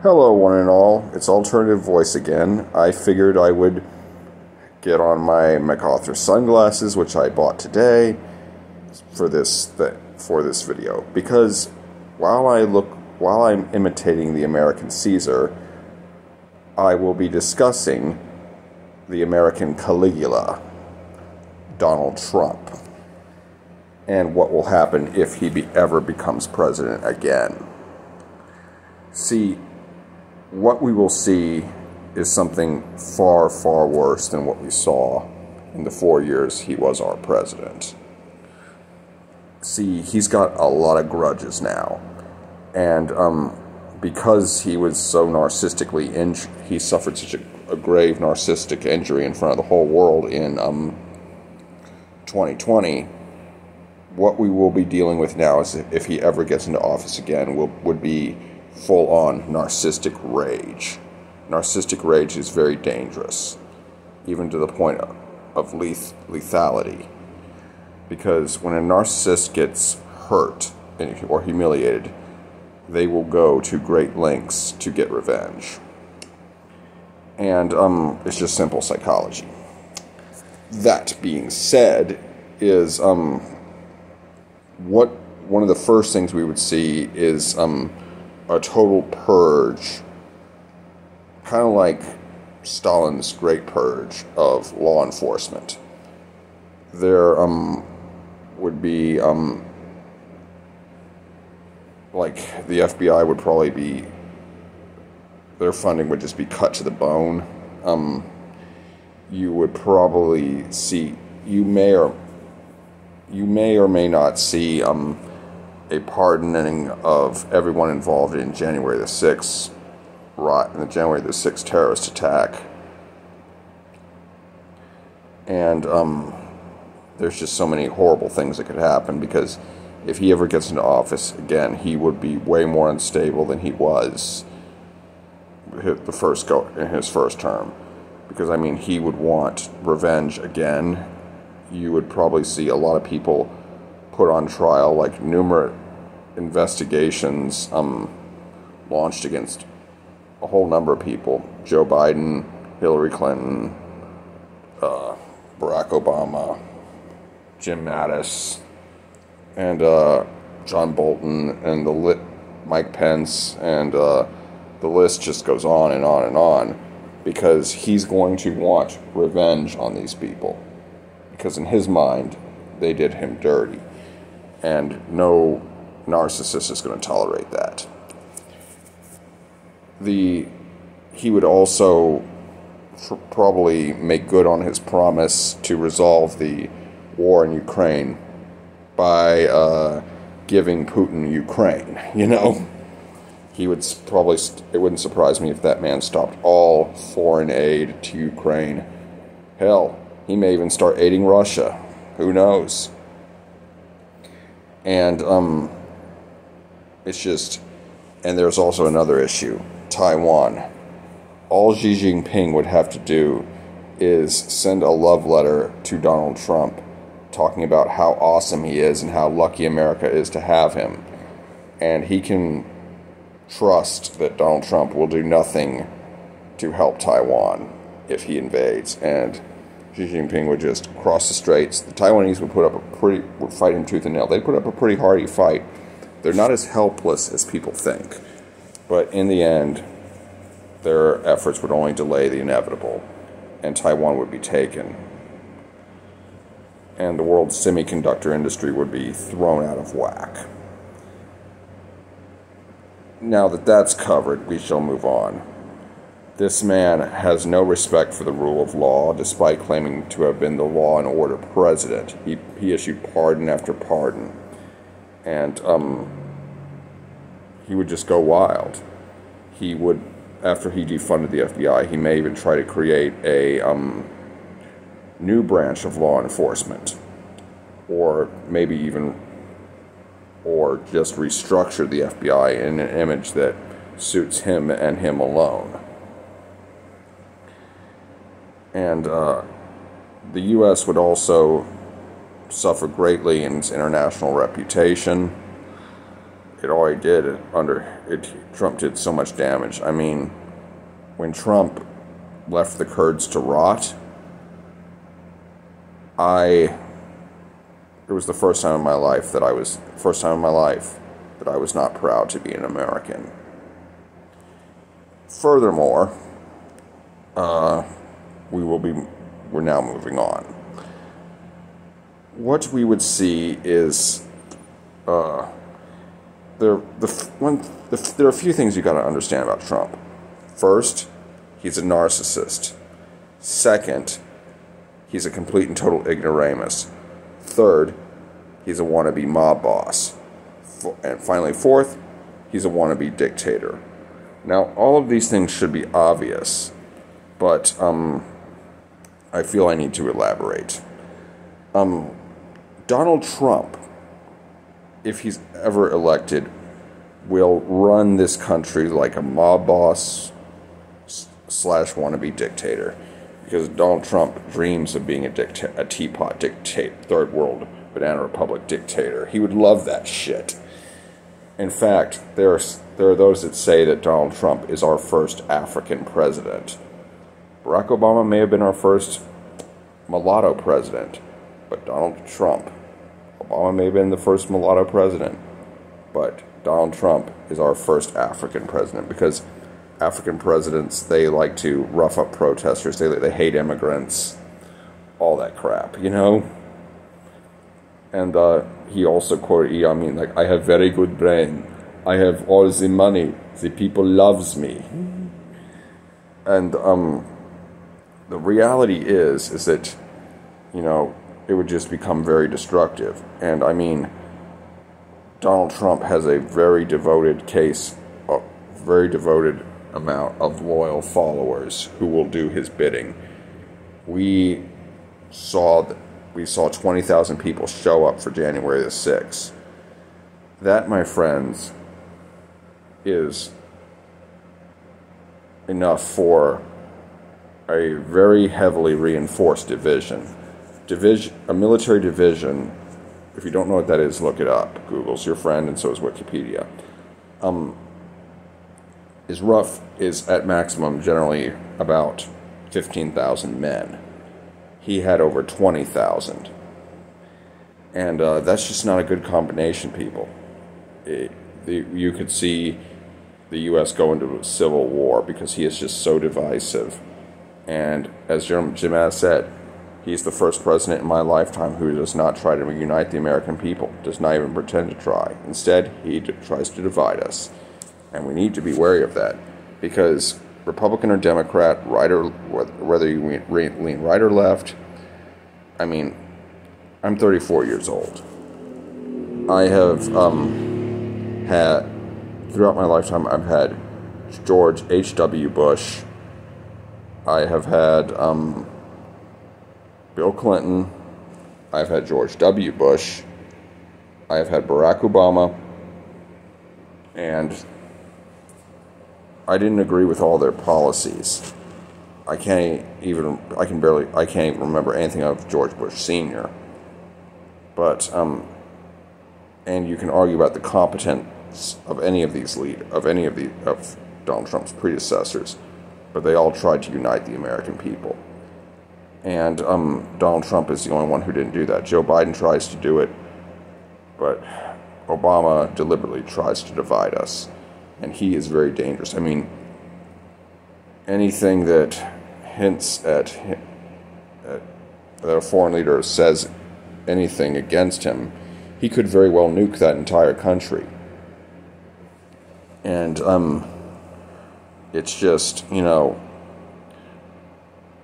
Hello, one and all. It's Alternative Voice again. I figured I would get on my MacArthur sunglasses, which I bought today for this video, because while I'm imitating the American Caesar, I will be discussing the American Caligula, Donald Trump, and what will happen if he ever becomes president again. See, what we will see is something far, far worse than what we saw in the 4 years he was our president. See, he's got a lot of grudges now, and because he was so narcissistically injured, he suffered such a grave narcissistic injury in front of the whole world in 2020. What we will be dealing with now is, if he ever gets into office again, would be full-on narcissistic rage. Narcissistic rage is very dangerous, even to the point of lethality. Because when a narcissist gets hurt or humiliated, they will go to great lengths to get revenge. And it's just simple psychology. That being said, is one of the first things we would see is a total purge, kind of like Stalin's Great Purge of law enforcement. There would be like the FBI would probably be, their funding would just be cut to the bone. You would probably see, you may or may not see a pardoning of everyone involved in January the 6th, in the January the 6th terrorist attack. And there's just so many horrible things that could happen, because if he ever gets into office again, he would be way more unstable than he was in his first term. Because, I mean, he would want revenge again. You would probably see a lot of people put on trial, like numerous investigations launched against a whole number of people: Joe Biden, Hillary Clinton, Barack Obama, Jim Mattis, and John Bolton, and Mike Pence, and the list just goes on and on and on, because he's going to want revenge on these people, because in his mind they did him dirty, and no narcissist is going to tolerate that. He would also probably make good on his promise to resolve the war in Ukraine by giving Putin Ukraine. He would probably, it wouldn't surprise me if that man stopped all foreign aid to Ukraine. Hell, he may even start aiding Russia. Who knows? And it's just, and there's also another issue: Taiwan. All Xi Jinping would have to do is send a love letter to Donald Trump, talking about how awesome he is and how lucky America is to have him. And he can trust that Donald Trump will do nothing to help Taiwan if he invades. And Xi Jinping would just cross the straits. The Taiwanese would fight him tooth and nail. They'd put up a pretty hardy fight. They're not as helpless as people think. But in the end, their efforts would only delay the inevitable, and Taiwan would be taken. And the world's semiconductor industry would be thrown out of whack. Now that that's covered, we shall move on. This man has no respect for the rule of law, despite claiming to have been the law and order president. He issued pardon after pardon. And he would just go wild. He would, after he defunded the FBI, he may even try to create a new branch of law enforcement, or just restructure the FBI in an image that suits him and him alone. And the U.S. would also suffer greatly in its international reputation. Trump did so much damage. I mean, when Trump left the Kurds to rot, it was the first time in my life that I was not proud to be an American. Furthermore, we're now moving on. What we would see is there are a few things you got to understand about Trump. First, he's a narcissist. Second, he's a complete and total ignoramus. Third, he's a wannabe mob boss. And finally, fourth, he's a wannabe dictator. Now, all of these things should be obvious, but I feel I need to elaborate. Donald Trump, if he's ever elected, will run this country like a mob boss / wannabe dictator, because Donald Trump dreams of being a teapot third world banana republic dictator. He would love that shit. In fact, there are those that say that Donald Trump is our first African president. Barack Obama may have been our first mulatto president, but Obama may have been the first mulatto president, but Donald Trump is our first African president, because African presidents, they like to rough up protesters, they hate immigrants, all that crap, you know? And he also quoted, I have very good brain, I have all the money, the people loves me. And the reality is that, it would just become very destructive. And I mean, Donald Trump has a very devoted amount of loyal followers who will do his bidding. We saw 20,000 people show up for January the 6th. That, my friends, is enough for a very heavily reinforced division. A military division, if you don't know what that is, look it up. Google's your friend, and so is Wikipedia. Is at maximum generally about 15,000 men. He had over 20,000. And that's just not a good combination, people. You could see the U.S. go into a civil war because he is just so divisive. And as Jim has said, he's the first president in my lifetime who does not try to unite the American people, does not even pretend to try. Instead, he tries to divide us. And we need to be wary of that, because Republican or Democrat, whether you lean right or left, I mean, I'm 34 years old. I have throughout my lifetime, I've had George H.W. Bush. I have had Bill Clinton. I've had George W. Bush. I have had Barack Obama. And I didn't agree with all their policies. I can't even remember anything of George Bush Sr. But and you can argue about the competence of of Donald Trump's predecessors, but they all tried to unite the American people. And Donald Trump is the only one who didn't do that. Joe Biden tries to do it, but Obama deliberately tries to divide us, and he is very dangerous. I mean, anything that hints at that a foreign leader says anything against him, he could very well nuke that entire country. And it's just,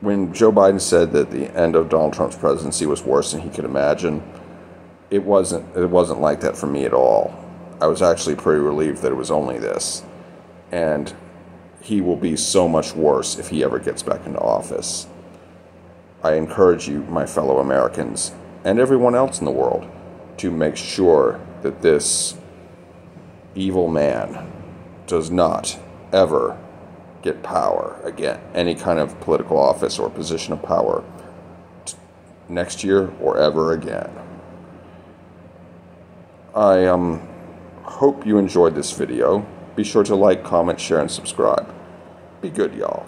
when Joe Biden said that the end of Donald Trump's presidency was worse than he could imagine, it wasn't like that for me at all. I was actually pretty relieved that it was only this. And he will be so much worse if he ever gets back into office. I encourage you, my fellow Americans, and everyone else in the world, to make sure that this evil man does not ever get power again, any kind of political office or position of power next year or ever again. I Hope you enjoyed this video. Be sure to like, comment, share, and subscribe. Be good, y'all.